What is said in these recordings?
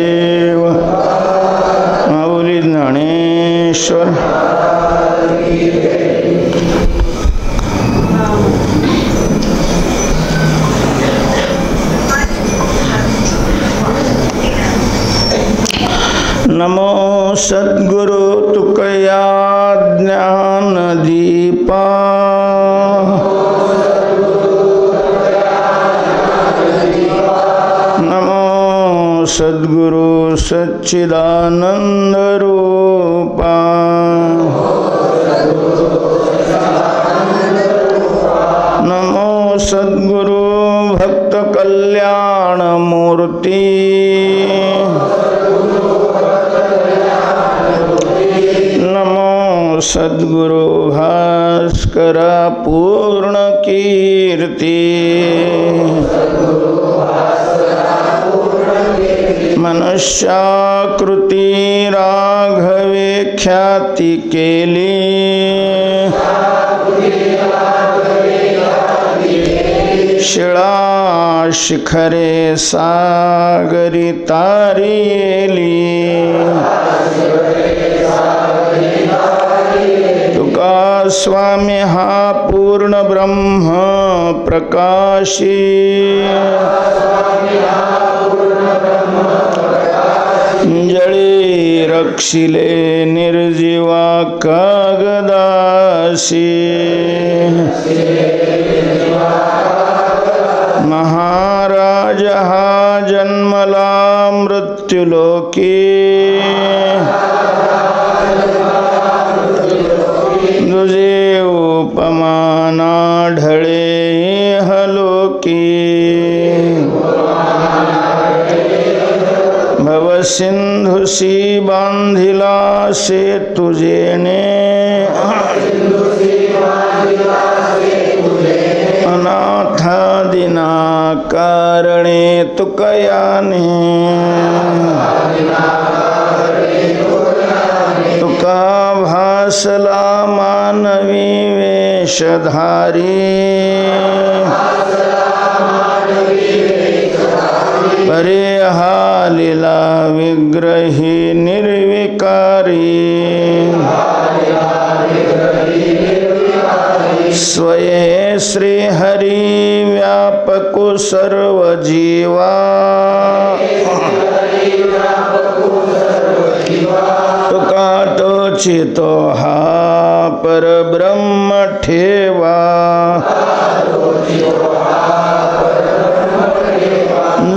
देव माऊली ज्ञानेश्वर नमो सद्गुरु तुकया ज्ञान दीपा नमो सद्गुरु सच्चिदानंद रूपा नमो सद्गुरु भक्त कल्याण मूर्ति सद्गुरु भास्कर पूर्ण कीर्ति मनुष्याकृती राघवे ख्याति केली शिळा शिखरे सागरी तारियेली स्वामी हा पूर्ण ब्रह्म प्रकाशी जळी रक्षिले निर्जीवा कागदासी महाराज हा जन्मला मृत्युलोकी तुझे उपमाना ढळे हलोकी भवसिंधुसी बांधिला से तुझेने अनाथा दिना कारणे तुकयाने तुका भासला मानवी वेशधारी परे हालिला विग्रही निर्विकारी स्वये श्री हरि व्यापकु सर्व जीवा तुका तोचितो हा परब्रह्म ठेवा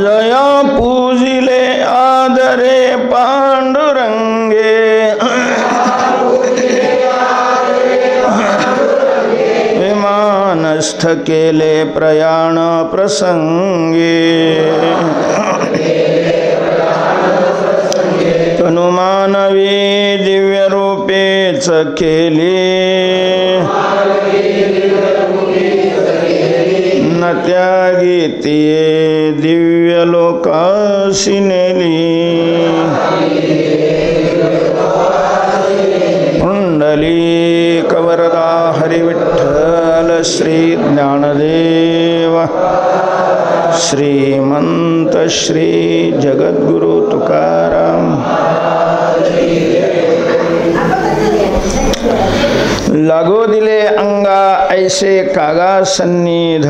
जया पूजिले आदरे पांडुरंगे विमानस्थ केले प्रयाण प्रसंगे तनुमानवी दिव्य रूपेच केली न त्यागी दिव्य लोकासी नेली पुंडलीक वरदा हरि विठ्ठल श्री ज्ञानदेव श्रीमंत श्री जगद्गुरु तुकाराम लागो दिले अंगा ऐसे कागा सन्निध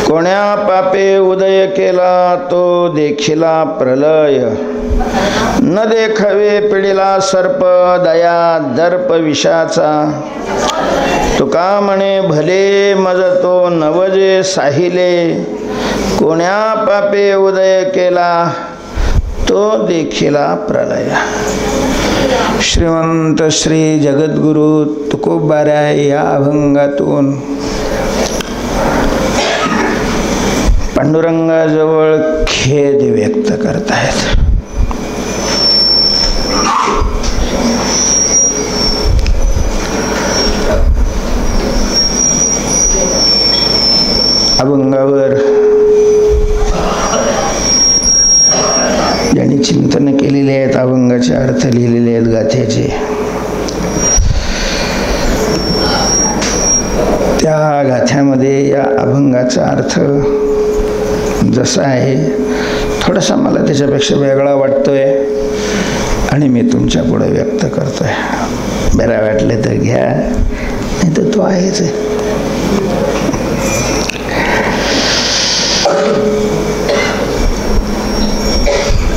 कोण्या पापे उदय केला तो देखिला प्रलय न देखवे पिढीला सर्प दया दर्प विषाचा तुका म्हणे भले मज तो नवजे साहिले कोण्या पापे उदय केला तो देखिला प्रलय श्रीमंत श्री जगद्गुरु तुकोबाराय या अभंगातून पांडुरंगाजवळ खेद व्यक्त करतायत. अभंगावर ज्यांनी चिंतन केलेले आहेत, अभंगाचे अर्थ लिहिलेले आहेत गाथेचे, त्या गाथ्यामध्ये या अभंगाचा अर्थ जसा आहे थोडासा मला त्याच्यापेक्षा वेगळा वाटतोय आणि मी तुमच्या पुढे व्यक्त करतोय. बरं वाटलं तर घ्या, नाही तर तो आहेच.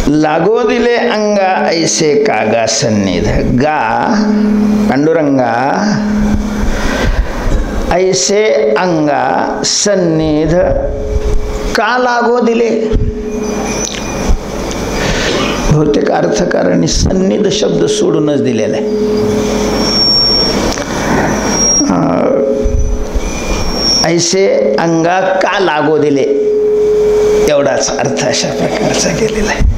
लागो दिले अंगा ऐसे कागा सन्निध. गा पांडुरंगा ऐसे अंगा सन्निध का लागो दिले. बहुतेक अर्थकारांनी सन्निध शब्द सोडूनच दिलेला आहे. ऐसे अंगा का लागो दिले एवढाच अर्थ अशा प्रकारचा केलेला आहे.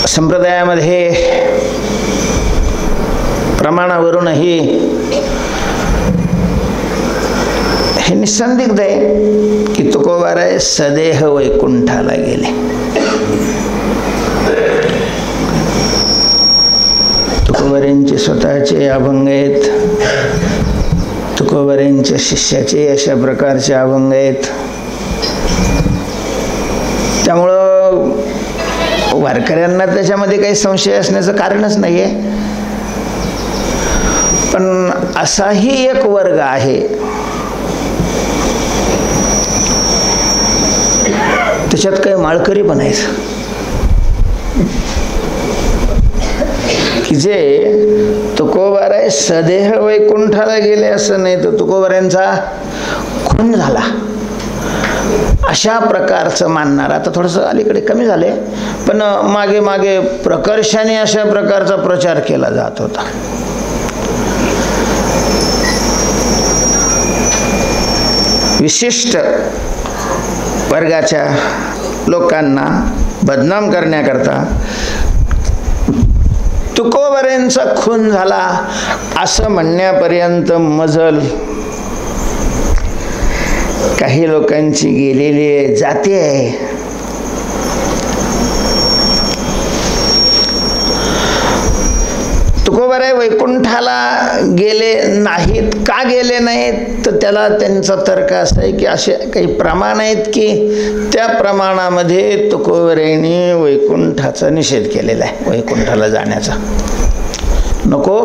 संप्रदायामध्ये प्रमाणावरूनही हे निसंदिग्ध आहे की तुकोबाराय सदेह वैकुंठाला गेले. तुकोबारांचे स्वतःचे अभंग आहेत, तुकोबारांच्या शिष्याचे अशा प्रकारचे अभंग आहेत. त्यामुळं वारकऱ्यांना त्याच्यामध्ये काही संशय असण्याचं कारणच नाही आहे. पण असाही एक वर्ग आहे त्याच्यात काही माळकरी पण आहेत की जे तुकोबाराय सदेह वैकुंठाला गेले असं नाही, तर तुकोबारायांचा खून झाला अशा प्रकारचं मानणार. आता थोडंसं अलीकडे कमी झाले, पण मागे मागे प्रकर्षाने अशा प्रकारचा प्रचार केला जात होता. विशिष्ट वर्गाच्या लोकांना बदनाम करण्याकरता तुकोबारायांचा खून झाला असं म्हणण्यापर्यंत मजल काही लोकांची गेलेली जाते आहे. तुकोबाराय वैकुंठाला गेले नाहीत. का गेले नाहीत तर त्याला त्यांचा तर्क असा आहे की असे काही प्रमाण आहेत की त्या प्रमाणामध्ये तुकोबारायांनी वैकुंठाचा निषेध केलेला आहे. वैकुंठाला जाण्याचा नको,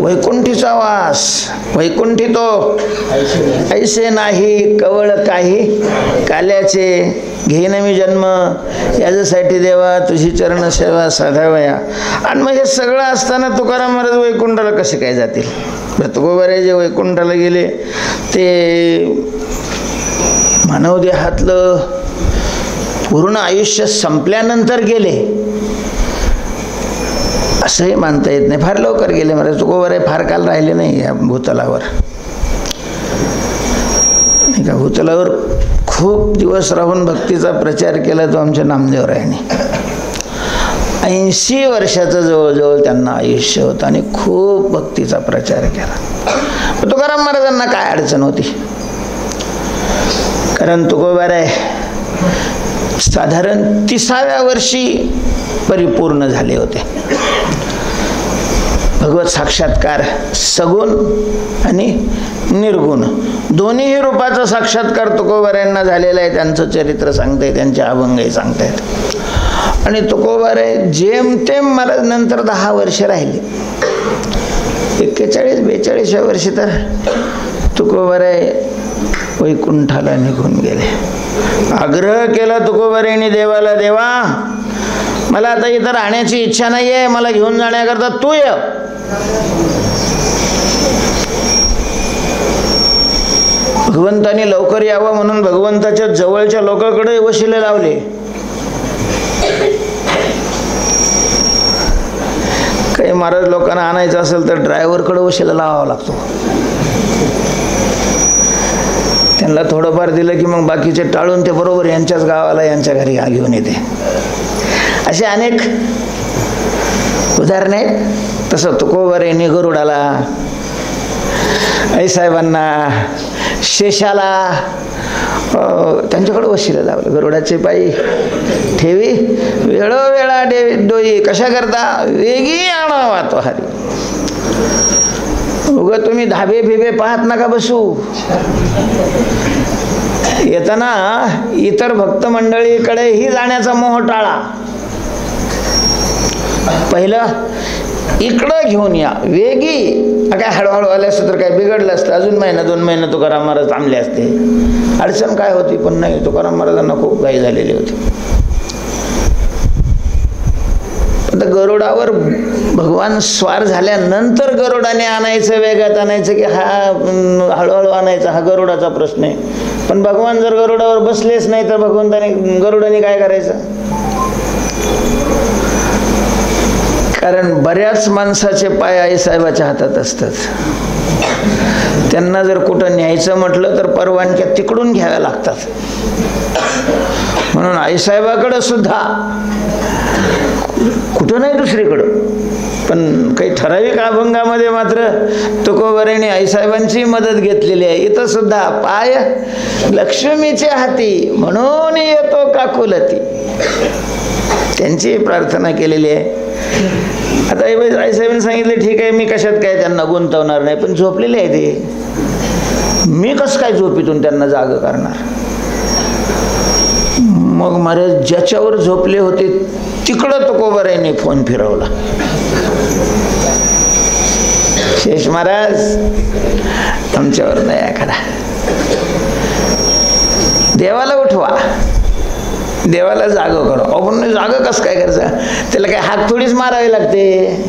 वैकुंठीचा वास, वैकुंठी तो ऐसे नाही कवळ काही काल्याचे घेईन मी जन्म याच्यासाठी देवा तुझी चरण सेवा साधावया. आणि मग हे सगळं असताना तुकाराम महाराज वैकुंठाला कसे काय जातील. तुकोबाराय जे वैकुंठाला गेले ते मानव देहातलं पूर्ण आयुष्य संपल्यानंतर गेले असंही मानता येत नाही. फार लवकर गेले महाराज तुकोबाराय, फार काल राहिले नाही या भूतलावर. एका भूतलावर खूप दिवस राहून भक्तीचा प्रचार केला तो आमच्या नामदेवरायांनी. 80 वर्षाचं जवळजवळ त्यांना आयुष्य होतं आणि खूप भक्तीचा प्रचार केला. तुकाराम महाराजांना काय अडचण होती, कारण तुकोबाराय साधारण 30व्या वर्षी परिपूर्ण झाले होते. भगवत साक्षात्कार सगुण आणि निर्गुण दोन्हीही रूपाचा साक्षात्कार तुकोबारायांना झालेला आहे. त्यांचं चरित्र सांगताय, त्यांचे अभंगही सांगतायत. आणि तुकोबाराय जेमतेम महाराज नंतर 10 वर्ष राहिले. 41-42व्या वर्षी तर तुकोबाराय वैकुंठाला निघून गेले. आग्रह केला तुकोबारायांनी देवाला, देवा मला आता इथं राहण्याची इच्छा नाही आहे, मला घेऊन जाण्याकरता तू ये. भगवंतानी लवकर यावं म्हणून भगवंताच्या जवळच्या लोकांकडे वशिले लावले. काही महाराज लोकांना आणायचं असेल तर ड्रायव्हरकडे वशिला लावावा लागतो. त्यांना थोडंफार दिलं की मग बाकीचे टाळून ते बरोबर यांच्याच गावाला यांच्या घरी घेऊन येते. असे अनेक उदाहरण आहेत. तसं तुकोबारायांनी गरुडाला, आईसाहेबांना, शेषाला त्यांच्याकडे वशिला लावलं. गरुडाचे पायी ठेवी वेळोवेळा डोई कशा करता वेगी आणावा तो हरी. उगा तुम्ही धाबे भिबे पाहत नका बसू. येताना इतर भक्त मंडळीकडेही जाण्याचा मोह टाळा. पहिलं इकडं घेऊन या वेगी. काय हळूहळू आले असतं तर काय बिघडलं असतं, अजून महिना 2 महिने तुकाराम महाराज थांबले असते. अडचण काय होती, पण नाही, तुकाराम महाराजांना खूप घाई झालेली होती. आता गरुडावर भगवान स्वार झाल्यानंतर गरुडाने आणायचं, वेगात आणायचं की हा हळूहळू आणायचा, हा गरुडाचा प्रश्न आहे. पण भगवान जर गरुडावर बसलेच नाही तर गरुडाने काय करायचं? कारण बऱ्याच माणसाचे पाय आईसाहेबाच्या हातात असतात. त्यांना जर कुठं न्यायचं म्हटलं तर परवानग्या तिकडून घ्याव्या लागतात. म्हणून आईसाहेबाकडं सुद्धा कुठं नाही दुसरीकडं, पण काही ठराविक अभंगामध्ये मात्र तुकोबारायांनी आईसाहेबांची मदत घेतलेली आहे. इथं सुद्धा पाय लक्ष्मीचे हाती म्हणून येतो काकुलती, त्यांची प्रार्थना केलेली आहे. आता आईसाहेबांनी सांगितले ठीक आहे, मी कशात काय त्यांना गुंतवणार नाही, पण झोपलेले आहे ते, मी कसं काय झोपीतून त्यांना जाग करणार. मग महाराज ज्याच्यावर झोपले होते तिकडं तुकोबारायांनी फोन फिरवला. शेष महाराज आमच्यावर दया करा, देवाला उठवा, देवाला जाग करा. आपण जाग कसं काय करायचं, त्याला काय हात थोडीच मारावे लागते.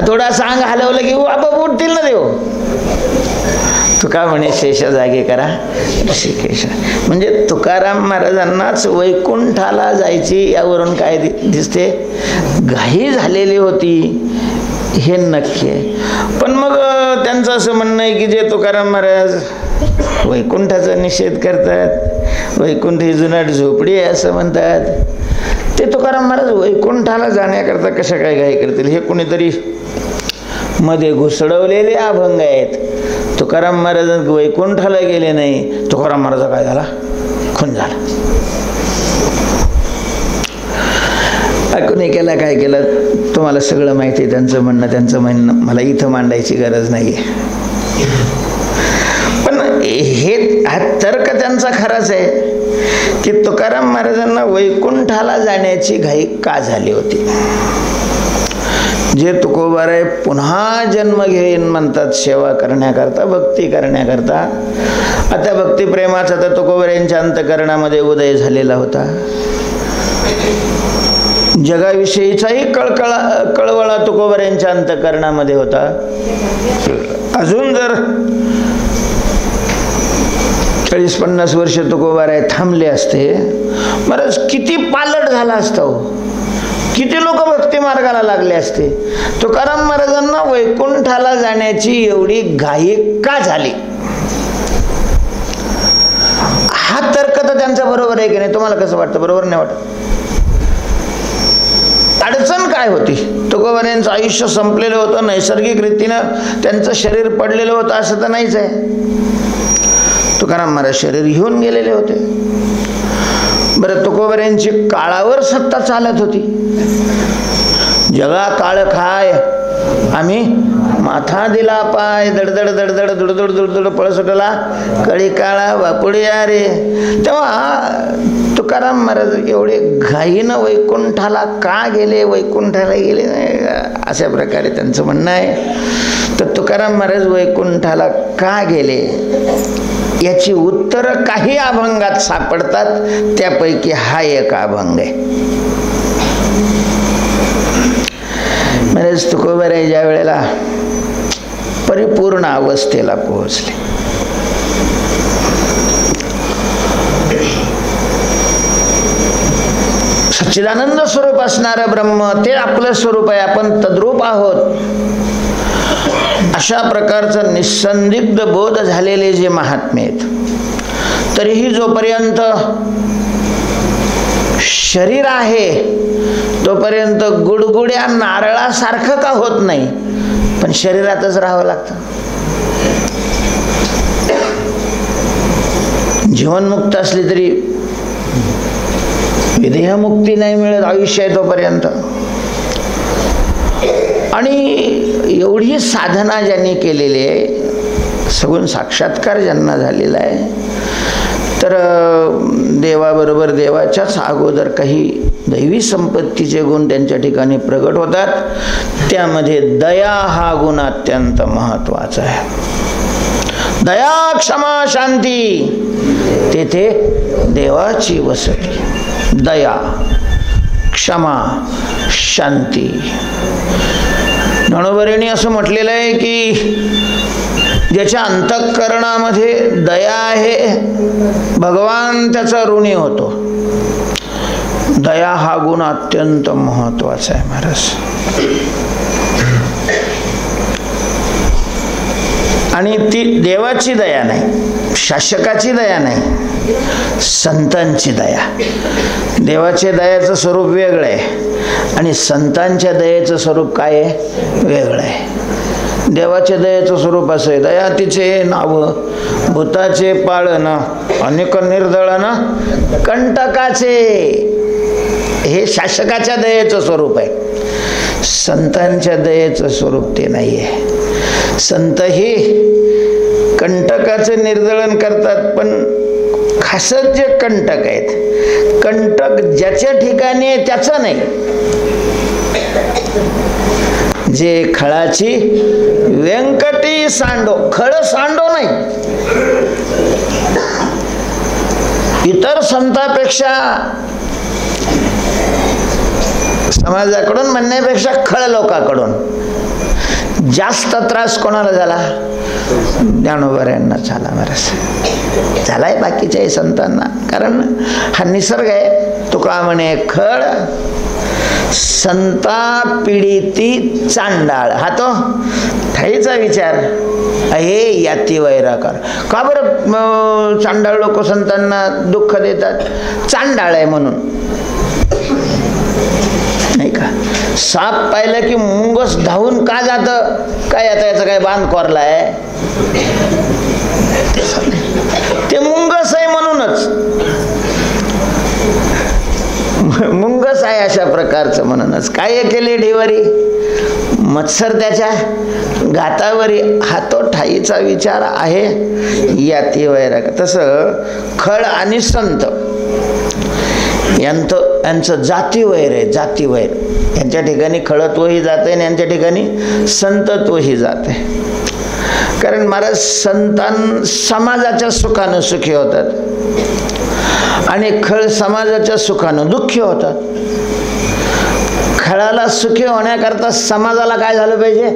थोडा सांग हलवलं की आपोआप उठतील ना देव. तुका म्हणे शेष जागे करा ऋषिकेश. म्हणजे तुकाराम महाराजांनाच वैकुंठाला जायची यावरून काय दिसते, घाई झालेली होती हे नक्की आहे. पण मग त्यांचं असं म्हणणं आहे की जे तुकाराम महाराज वैकुंठाचा निषेध करतात, वैकुंठ ही जुनाट झोपडी आहे असं म्हणतात, ते तुकाराम महाराज वैकुंठाला जाण्याकरता कशा काय घाई करतील. हे कुणीतरी मध्ये घुसडवलेले अभंग आहेत. तुकाराम महाराज वैकुंठाला गेले नाही, तुकाराम महाराज काय झाला, खून झाला. कोणी केला काय केलं तुम्हाला सगळं माहिती आहे. त्यांचं म्हणणं मला इथं मांडायची गरज नाही आहे. पण हा तर्क त्यांचा खराच आहे की तुकाराम महाराजांना वैकुंठाला जाण्याची घाई का झाली होती. जे तुकोबाराय पुन्हा जन्म घेईन म्हणतात सेवा करण्याकरता, भक्ती करण्याकरता. आता भक्तिप्रेमाचा तर तुकोबारायांच्या अंतःकरणामध्ये उदय झालेला होता. जगाविषयीचाही कळवळा तुकोबारायांच्या अंतःकरणामध्ये होता. अजून जर 40-50 वर्ष तुकोबाराय थांबले असते, महाराज किती पालट झाला असता हो, किती लोक भक्ती मार्गाला लागले असते. तुकाराम महाराजांना वैकुंठाला जाण्याची एवढी घाई का झाली, हा तर्क तर त्यांचा बरोबर आहे की नाही. तुम्हाला कसं वाटतं, बरोबर नाही वाटत? अडचण काय होती? तुकोबारायांचं आयुष्य संपलेलं होतं, नैसर्गिक रीतीनं त्यांचं शरीर पडलेलं होतं असं तर नाहीच आहे. तुकाराम महाराज शरीर घेऊन गेलेले होते. बरं, तुकोबारायांची काळावर सत्ता चालत होती. जगा काळ खाय आम्ही माथा दिला पाय, दडदड दडदड दुडदुड दुडदुड पळसुटला कळी काळा बापुड्या रे. तेव्हा तुकाराम महाराज एवढे घाईनं वैकुंठाला का गेले, वैकुंठाला गेले अशा प्रकारे त्यांचं म्हणणं आहे. तर तुकाराम महाराज वैकुंठाला का गेले याची उत्तरं काही अभंगात सापडतात. त्यापैकी हा एक अभंग आहे. महाराज तुकोबाराय ज्या वेळेला परिपूर्ण अवस्थेला पोहोचले, सच्चिदानंद स्वरूप असणारं ब्रह्म ते आपलं स्वरूप आहे, आपण तद्रूप आहोत, अशा प्रकारचा निसंदिग्ध बोध झालेले जे महात्मे आहेत, तरीही जोपर्यंत शरीर आहे तोपर्यंत गुडगुड्या नारळासारखं का होत नाही, पण शरीरातच राहावं लागतं. जीवनमुक्त असली तरी विदेहमुक्ती नाही मिळत आयुष्य आहे तोपर्यंत. आणि एवढी साधना ज्यांनी केलेली आहे, सगुण साक्षात्कार ज्यांना झालेला आहे, तर देवाबरोबर देवाच्याच अगोदर काही दैवी संपत्तीचे गुण त्यांच्या ठिकाणी प्रगट होतात. त्यामध्ये दया हा गुण अत्यंत महत्त्वाचा आहे. दया, क्षमा, शांती, तेथे देवाची वसती. दया, क्षमा, शांती. ज्ञानोबरेंनी असं म्हटलेलं आहे की ज्याच्या अंतःकरणामध्ये दया आहे, भगवान त्याचा ऋणी होतो. दया हा गुण अत्यंत महत्वाचा आहे महाराज. आणि ती देवाची दया नाही, शासकाची दया नाही, संतांची दया. देवाच्या दयाचं स्वरूप वेगळं आहे आणि संतांच्या दयेचं स्वरूप काय आहे, वेगळं आहे. देवाच्या दयेचं स्वरूप असं आहे, दया तिचे नाव भूताचे पाळन, अनेक निर्दळन कंटकाचे. हे शासकाच्या दयेचं स्वरूप आहे. संतांच्या दयेचं स्वरूप ते नाही आहे. संत ही कंटकाचं निर्दळन करतात, पण खासच जे कंटक आहेत, कंटक ज्याच्या ठिकाणी आहे त्याचं नाही. जे खळाची व्यंकटी सांडो, खळ सांडो नाही. इतर संतांपेक्षा, समाजाकडून म्हणण्यापेक्षा खळ लोकांकडून जास्त त्रास कोणाला झाला, ज्ञानोबा झाला महाराज. झालाय बाकीच्याही संतांना, कारण हा निसर्ग आहे. तुका म्हणे खळ संता पीडिती चांडाळ. हा तो ठाईचा विचार आहे. याती वैराकार. का बरं चांडाळ लोक संतांना दुःख देतात? चांडाळ आहे म्हणून, नाही का. साप पाहिलं की मुंगस धावून का जातं? काय आता याचा काय बांध कोरलाय? ते मुंगस आहे म्हणूनच, मुंगस आहे अशा प्रकारचं म्हणूनच. काय केले ढेवरी? मत्सर त्याच्या घातावरी. हा तो ठाईचा विचार आहे. याती वैराग. तसं खळ आणि संत यांचं जातीवैर आहे. जातीवैर. यांच्या ठिकाणी खळत्वही जाते आणि यांच्या ठिकाणी संतत्वही जाते. कारण महाराज समाजाच्या सुखानं सुखी होतात आणि खळ समाजाच्या सुखानं दुःखी होतात. खळाला सुखी होण्याकरता समाजाला काय झालं पाहिजे?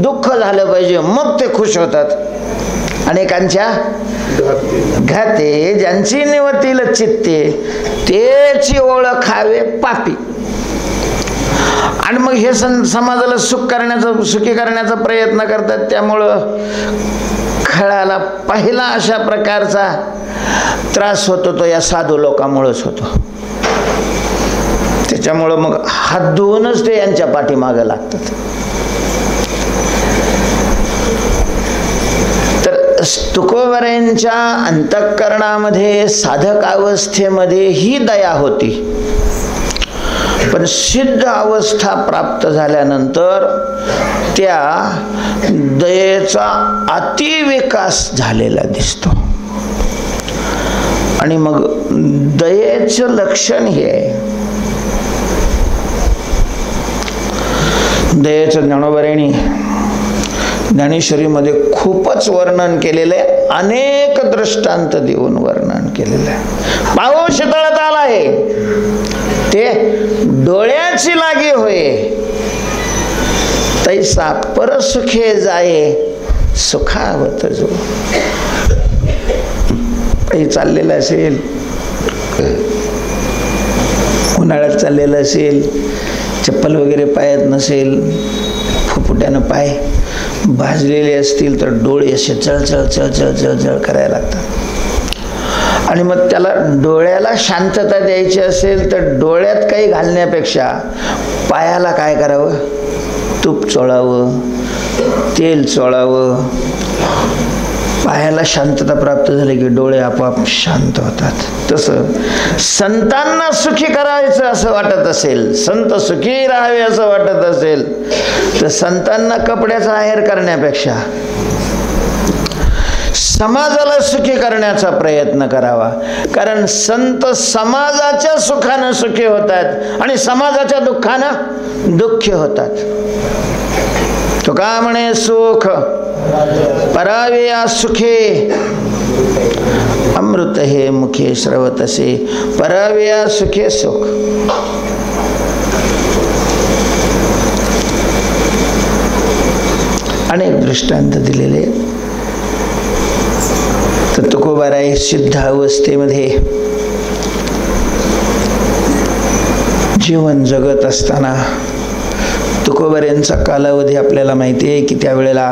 दुःख झालं पाहिजे, मग ते खुश होतात. अनेकांच्या घाते ज्यांची निवतील चित्ते, तेची ओळखावे पापी. आणि मग हे समाजाला सुखी करण्याचा प्रयत्न करतात. त्यामुळं खळाला पहिला अशा प्रकारचा त्रास होतो तो या साधू लोकांमुळेच होतो. त्याच्यामुळं मग हात धुवूनच ते यांच्या पाठीमागे लागतात. तर तुकोबरायांच्या अंतःकरणामध्ये साधक अवस्थेमध्ये ही दया होती, पण सिद्ध अवस्था प्राप्त झाल्यानंतर त्या दयेचा अतिविकास झालेला दिसतो. आणि मग दयेचं लक्षण हे आहे. दयेचं ज्ञानोबरांनी ज्ञानेश्वरीमध्ये खूपच वर्णन केलेलं आहे. अनेक दृष्टांत देऊन वर्णन केलेलं आहे. पाऊस शीतळत आला आहे, ते डोळ्याची लागे होय, तैसा परसुखे जाये सुखावत जो. काही चाललेलं असेल, उन्हाळ्यात चाललेलं असेल, चप्पल वगैरे पायात नसेल, फुफुट्यानं पाय भाजलेले असतील तर डोळे असे चळचळ चळचळ चळचळ करायला लागतात. आणि मग त्याला डोळ्याला शांतता द्यायची असेल तर डोळ्यात काही घालण्यापेक्षा पायाला काय करावं? तूप चोळावं, तेल चोळावं, पायाला शांतता प्राप्त झाली की डोळे आपोआप शांत होतात. तसं संतांना सुखी करायचं असं वाटत असेल, संत सुखी राहावे असं वाटत असेल, तर संतांना कपड्याचा आहेर करण्यापेक्षा समाजाला सुखी करण्याचा प्रयत्न करावा. कारण संत समाजाच्या सुखानं सुखी होतात आणि समाजाच्या दुःखानं दुःखी होतात. तुका म्हणे सुख परावे सुखे, अमृत हे मुखे श्रवतसे, परावे सुखे सुख. अनेक दृष्टांत दिलेले. तर तुकोबाराय सिद्ध अवस्थेमध्ये जीवन जगत असताना तुकोबारायांचा कालावधी आपल्याला माहिती आहे की त्यावेळेला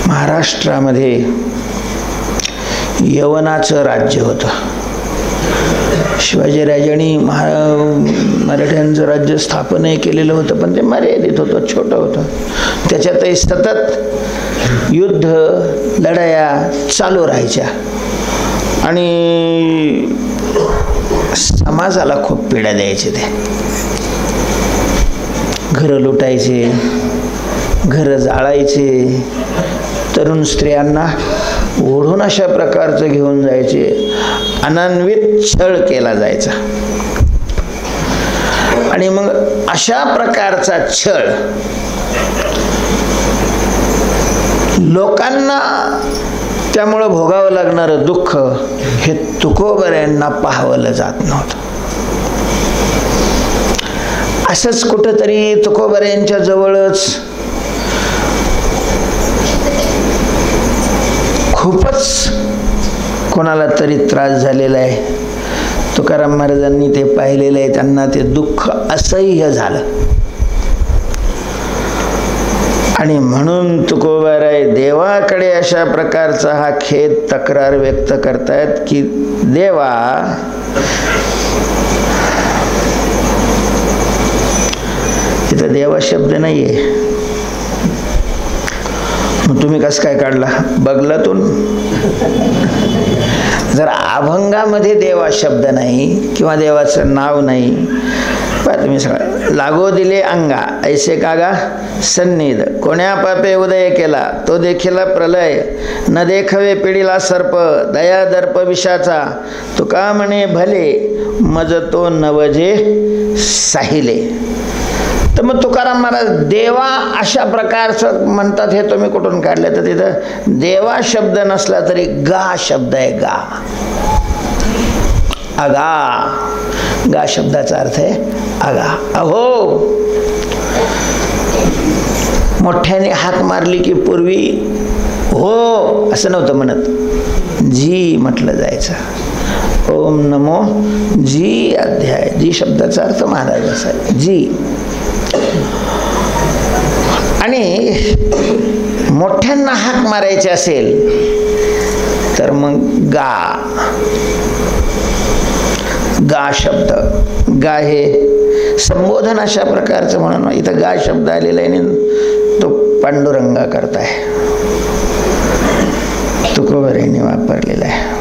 महाराष्ट्रामध्ये यवनाचं राज्य होतं. शिवाजीराजांनी मराठ्यांचं राज्य स्थापनही केलेलं होतं, पण ते मर्यादित होतं, छोटं होतं. त्याच्यातही सतत युद्ध लढाया चालू राहायच्या आणि समाजाला खूप पीडा द्यायचे. ते घरं लुटायचे, घरं जाळायचे, तरुण स्त्रियांना ओढून अशा प्रकारचं घेऊन जायचे, अनन्वित छळ केला जायचा. आणि मग अशा प्रकारचा छळ लोकांना त्यामुळं भोगावं लागणारं दुःख हे तुकोबारायांना पाहावलं जात नव्हतं. असंच कुठंतरी तुकोबारायांच्या जवळच खूपच कोणाला तरी त्रास झालेला आहे. तुकाराम महाराजांनी ते पाहिलेलं आहे. त्यांना ते दुःख असह्य झालं आणि म्हणून तुकोबाराय देवाकडे अशा प्रकारचा हा खेद तक्रार व्यक्त करतायत की देवा, इथं देवा शब्द नाहीये, मग तुम्ही कसं काय काढला बगलातून? जर अभंगामध्ये देवा शब्द नाही किंवा देवाचं नाव नाही, तुम्ही सगळं लागो दिले अंगा ऐसे कागा सन्निध, कोण्या पापे उदय केला तो देखील प्रलय, न देखवे पिढीला सर्प दया दर्प विषाचा, तुका म्हणे भले मज तो नवजे साहिले. तर मग तुकाराम महाराज देवा अशा प्रकारचं म्हणतात, हे तुम्ही कुठून काढले? तर तिथं देवा शब्द नसला तरी गा शब्द आहे. गा, अगा, गा शब्दाचा अर्थ आहे अगा. अहो, मोठ्याने हाक मारली की पूर्वी हो असं नव्हतं म्हणत, जी म्हटलं जायचं. ओम नमो जी अध्याय, जी शब्दाचा अर्थ महाराजाचा आहे, जी. आणि मोठ्यांना हाक मारायचे असेल तर मग गा, गा शब्द. गा हे संबोधन अशा प्रकारचं म्हणून इथं गा शब्द आलेला आहे आणि तो पांडुरंगा करताय, तुकोबारायांनी वापरलेला आहे.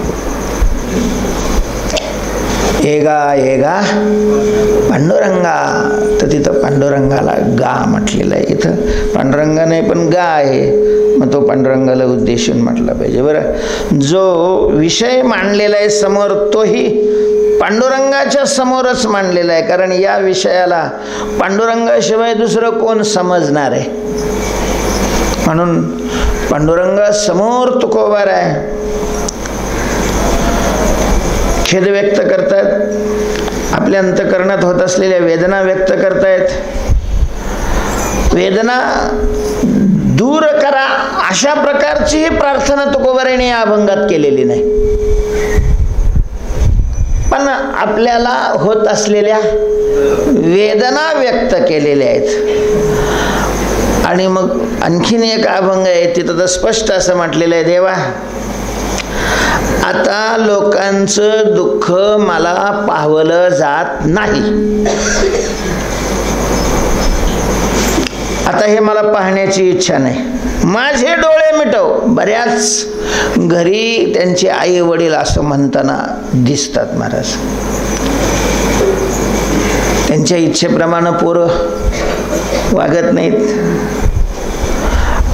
एगा एगा पांडुरंगा, तर तिथं पांडुरंगाला गा म्हटलेलं आहे. इथं पांडुरंगा नाही पण गा आहे, मग तो पांडुरंगाला उद्देशून म्हटला पाहिजे. बरं, जो विषय मांडलेला आहे समोर तोही पांडुरंगाच्या समोरच मांडलेला आहे, कारण या विषयाला पांडुरंगाशिवाय दुसरं कोण समजणार आहे. म्हणून पांडुरंगा समोर तुकोबाराय खेद व्यक्त करतायत, आपल्या अंतःकरणात होत असलेल्या वेदना व्यक्त करतायत. वेदना दूर करा अशा प्रकारची प्रार्थना तुकोबारायांनी या अभंगात केलेली नाही, पण आपल्याला होत असलेल्या वेदना व्यक्त केलेल्या आहेत. आणि मग आणखीन एक अभंग आहे, तिथं तर स्पष्ट असं म्हटलेलं आहे, देवा आता लोकांचं दुःख मला पाहवलं जात नाही. आता हे मला पाहण्याची इच्छा नाही, माझे डोळे मिटव. बऱ्याच घरी त्यांचे आई वडील असं म्हणताना दिसतात महाराज. त्यांच्या इच्छेप्रमाणे पोरं वागत नाहीत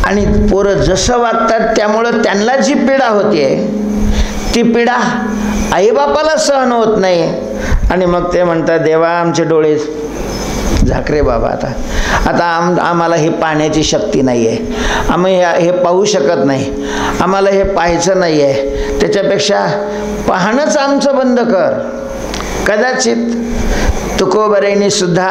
आणि पोरं जसं वागतात त्यामुळं त्यांना जी पीडा होते ती पीडा आईबापाला सहन होत नाही. आणि मग ते म्हणतात, देवा आमचे डोळे झाक रे बाबा, आता आम्हाला हे पाहण्याची शक्ती नाही आहे, आम्ही हे पाहू शकत नाही, आम्हाला हे पाहायचं नाही आहे, त्याच्यापेक्षा पाहणंच आमचं बंद कर. कदाचित तुकोबारायांनी सुद्धा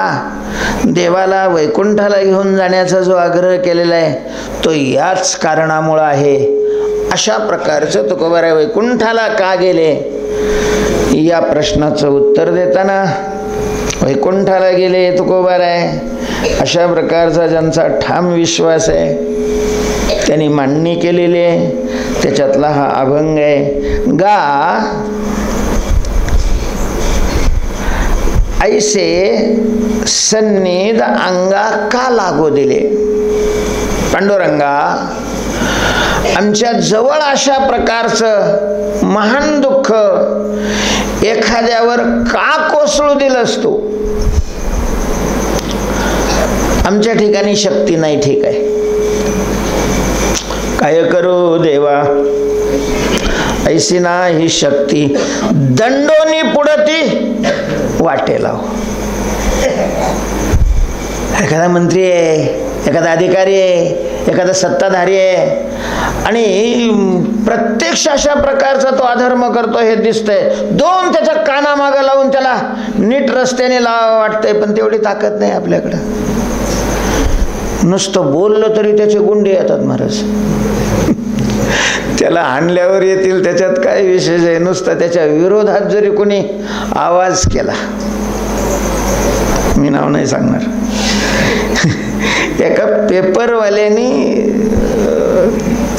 देवाला वैकुंठाला घेऊन जाण्याचा जो आग्रह केलेला आहे तो याच कारणामुळं आहे. अशा प्रकारचं तुकोबाराय वैकुंठाला का गेले या प्रश्नाचं उत्तर देताना, वैकुंठाला गेले तुकोबाराय अशा प्रकारचा ज्यांचा ठाम विश्वास आहे त्यांनी मांडणी केलेली आहे. त्याच्यातला हा अभंग आहे. गा ऐसे सन्निध अंगा का लागू दिले, पांडुरंगा आमच्या जवळ अशा प्रकारचं महान दुःख एखाद्यावर का कोसळू दिलंस तू. आमच्या ठिकाणी शक्ती नाही, ठीक आहे, काय करू देवा ऐसी ना ही शक्ती दंडोनी पुढती वाटेला. एखादा मंत्री आहे, एखादा अधिकारी आहे, एखादा सत्ताधारी आहे आणि प्रत्यक्ष अशा प्रकारचा तो अधर्म करतो हे दिसतंय, दोन त्याच्या कानामागं लावून त्याला नीट रस्त्याने लावा वाटतंय, पण तेवढी ताकद नाही आपल्याकडं. नुसतं बोललं तरी त्याचे गुंडे येतात महाराज. त्याला आणल्यावर येतील, त्याच्यात काय विशेष आहे. नुसतं त्याच्या विरोधात जरी कोणी आवाज केला, मी नाव नाही सांगणार, एका पेपरवाल्याने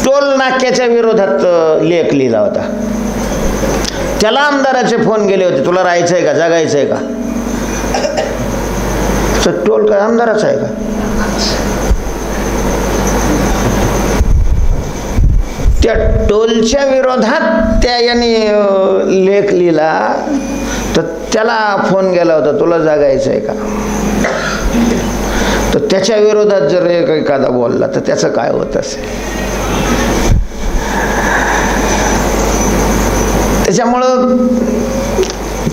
टोल नाक्याच्या विरोधात लेख लिहिला होता. त्याला आमदाराचे फोन गेले होते, तुला राहायचंय का, जगायचंय का. तर टोल काय आमदाराचा आहे का. त्या टोलच्या विरोधात त्या याने लेख लिहिला, तर त्याला फोन गेला होता, तुला जगायचंय का. तर त्याच्या विरोधात जर एखादा बोलला तर त्याचं काय होत असेल. त्याच्यामुळं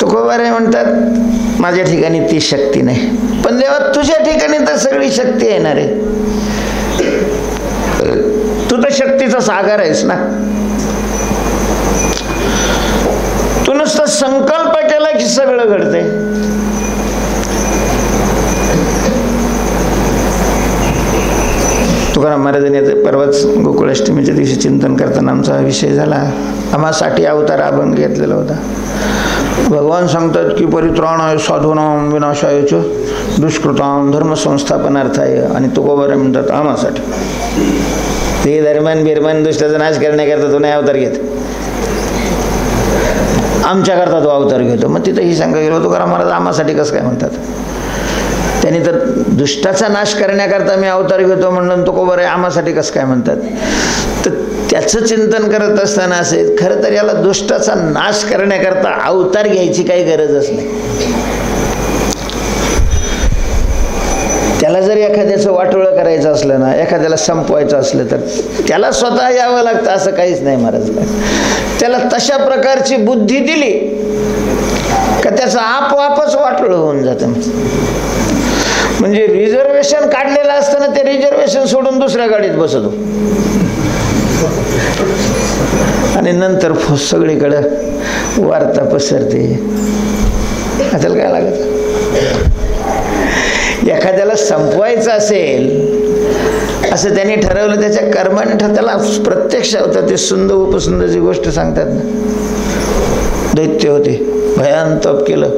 तुकोबाराय म्हणतात माझ्या ठिकाणी ती शक्ती नाही, पण देवा तुझ्या ठिकाणी तर सगळी शक्ती येणार आहे. तू तर शक्तीचा सागर आहेस ना. तू नुसतं संकल्प केला की सगळं घडते. तुकाराम महाराजांनी परवाच गोकुळाष्टमीच्या दिवशी चिंतन करताना आमचा विषय झाला. आम्हासाठी अवतार अभंग घेतलेला होता. भगवान सांगतात की परित्राणाय साधूनां विनाशाय च दुष्कृतां धर्म संस्थापनार्थाय, आणि तुकोबाराय म्हणतात आम्हासाठी. ते धर्मान बिरमान दुष्टाचा नाश करण्याकरता तो नाही अवतार घेत, आमच्याकरता तो अवतार घेतो. मग तिथं ही सांगा गेलो तुकाराम महाराज आम्हासाठी कसं काय म्हणतात. त्यांनी तर दुष्टाचा नाश करण्याकरता मी अवतार घेतो म्हणलं, तुकोबाराय आम्हासाठी कसं काय म्हणतात. तर त्याचं चिंतन करत असताना असेल, खरं तर याला दुष्टाचा नाश करण्याकरता अवतार घ्यायची काही गरजच नाही. त्याला जर एखाद्याचं वाटोळं करायचं असलं ना, एखाद्याला संपवायचं असलं तर त्याला स्वतः यावं लागतं असं काहीच नाही महाराज. त्याला तशा प्रकारची बुद्धी दिली का त्याचं आपोआपच वाटोळं होऊन जातं. म्हणजे रिझर्वेशन काढलेलं असताना ते रिझर्वेशन सोडून दुसऱ्या गाडीत बसतो आणि नंतर सगळीकडं वार्ता पसरते. त्याला काय लागत. एखाद्याला संपवायचं असेल असं त्यांनी ठरवलं, त्याच्या कर्माने त्याला प्रत्यक्ष होतं. ते सुंद उपसुंदची गोष्ट सांगतात ना. दैत्य होते, भयान तप केलं,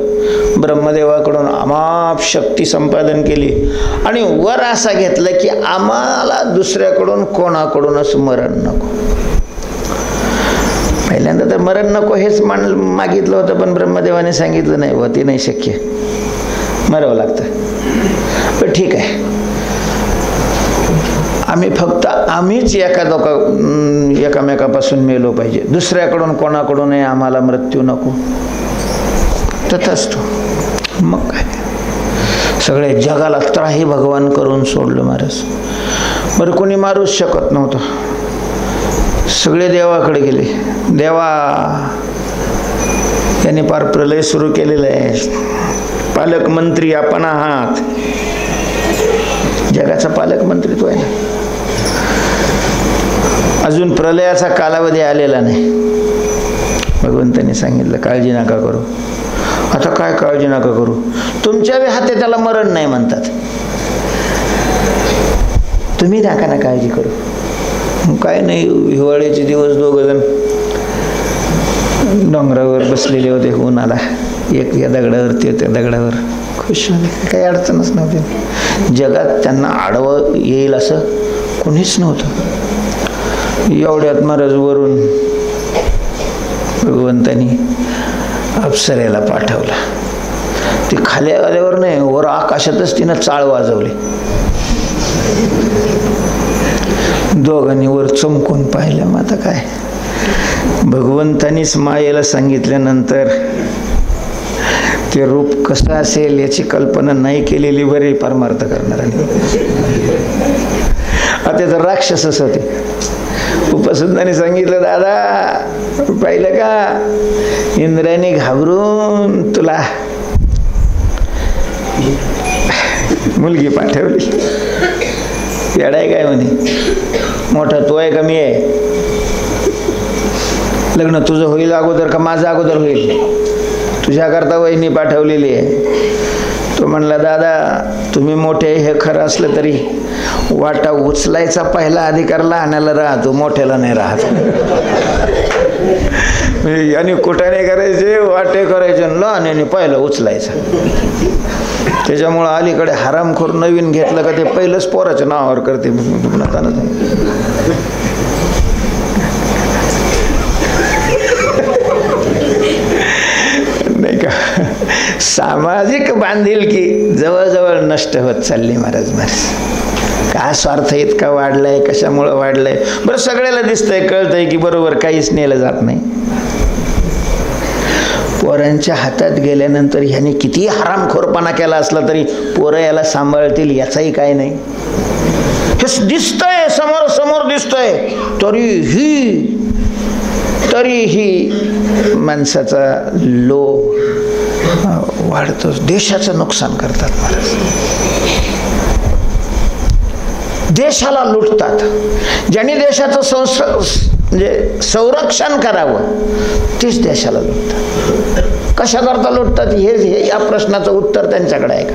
ब्रह्मदेवाकडून अमाप शक्ती संपादन केली आणि वर असा घेतलं की आम्हाला दुसऱ्याकडून कोणाकडूनच मरण नको. पहिल्यांदा तर मरण नको हेच मागितलं होतं, पण ब्रह्मदेवाने सांगितलं नाही, व ते नाही शक्य, मरावं लागतं. पण ठीक आहे, आम्ही फक्त आम्हीच एकामेकापासून मेलो पाहिजे, दुसऱ्याकडून कोणाकडूनही आम्हाला मृत्यू नको, तथास्तु. मग काय, सगळे जगाला त्राही भगवान करून सोडलं महाराज. बरं, कोणी मारूच शकत नव्हतं, सगळे देवाकडे गेले. देवा, त्यांनी फार प्रलय सुरू केलेला आहे. पालकमंत्री आपण आहात, जगाचा पालकमंत्री तो आहे ना. अजून प्रलयाचा कालावधी आलेला नाही. भगवंतांनी सांगितलं काळजी नका करू. आता काय काळजी नका करू, तुमच्या हाती त्याला मरण नाही म्हणतात, तुम्ही नका ना काळजी करू. काय नाही, हिवाळ्याचे दिवस दोघंजण डोंगरावर बसलेले होते, उन्हाला, एक या दगडावर ते त्या दगडावर, खुश झाले, काही अडचणच नव्हती. जगात त्यांना आडवं येईल असं कोणीच नव्हतं. एवढ्यात महाराज वरून भगवंतांनी अप्सरेला पाठवला. ती खाली आल्यावर नाही, वर आकाशातच तिनं चाळ वाजवली. दोघांनी वर चमकून पाहिलं. मग आता काय, भगवंतानीच मायेला सांगितल्यानंतर ते रूप कसं असेल याची कल्पना नाही केलेली बरी परमार्थ करणार. आता तर राक्षसच होते. उपसुद्धाने सांगितलं, दादा पाहिलं का, इंद्राने घाबरून तुला मुलगी पाठवली. येडाय काय म्हणे, मोठा तो आहे का मी आहे, लग्न तुझं होईल अगोदर का माझं अगोदर होईल, तुझ्याकरता वहिनी पाठवलेली आहे. तो म्हणला, दादा तुम्ही मोठे हे खरं असलं तरी वाटा उचलायचा पहिला अधिकार लहानाला राहतो, मोठ्याला नाही राहत. आणि कुठाने करायचे, वाटे करायचे, लहानाने पहिलं उचलायचं. त्याच्यामुळं अलीकडे हरामखोर नवीन घेतलं का ते पहिलंच पोराच्या नावावर करते. नाही का, सामाजिक बांधिलकी जवळजवळ नष्ट होत चालली महाराज. का स्वार्थ इतका वाढलाय, कशामुळं वाढलाय? बरं, सगळ्याला दिसतंय, कळतंय की बरोबर काहीच नेलं जात नाही. पोरांच्या हातात गेल्यानंतर ह्याने किती हरामखोरपणा केला असला तरी पोरं याला सांभाळतील याचाही काय नाही. हे दिसतंय, समोर समोर दिसतंय, तरीही माणसाचा लोभ वाढतो. देशाचं नुकसान करतात महाराज, देशाला लुटतात. ज्यांनी देशाचं म्हणजे संरक्षण करावं तेच देशाला लुटतात. कशा करता लुटतात हे या प्रश्नाचं उत्तर त्यांच्याकडे आहे का?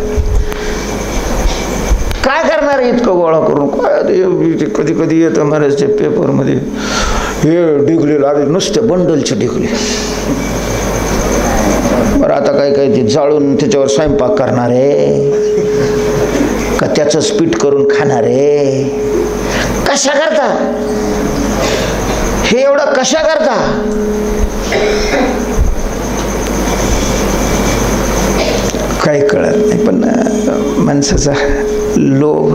काय करणार इतकं गोळा करून? काय कधी कधी येतं महाराज ते पेपरमध्ये, हे डिगले लागले, नुसते बंडलचे डिगले. बरं, आता काय काय ते जाळून त्याच्यावर स्वयंपाक करणारे का त्याचंच पीठ करून खाणारे? कशा करता हे एवढं, कशा करता? काही कळत नाही. पण माणसाचा लोभ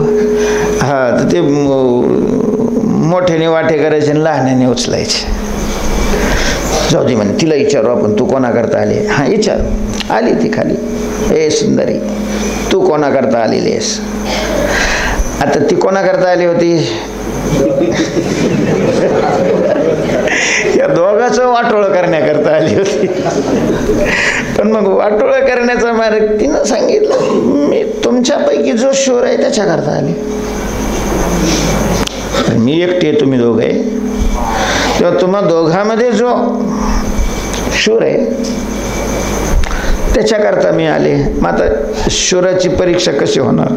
हा, ते मोठ्याने वाटे करायचे आणि लहान्याने उचलायचे. जाऊ दे म्हणे, तिला विचारू आपण, तू कोणाकरता आली? हां विचार. आली ती खाली, ए सुंदरी तू कोणाकरता आलेली आहेस? आता ती कोणाकरता आली होती? या दोघांचं वाटोळं करण्याकरता आली होती. पण मग वाटोळं करण्याचा मार्ग तिनं सांगितलं, मी तुमच्यापैकी जो शूर आहे त्याच्याकरता आली. मी एकटी आहे, तुम्ही दोघं आहे, तेव्हा तुम्हा दोघांमध्ये जो शूर आहे त्याच्याकरता मी आले. मग आता शूराची परीक्षा कशी होणार?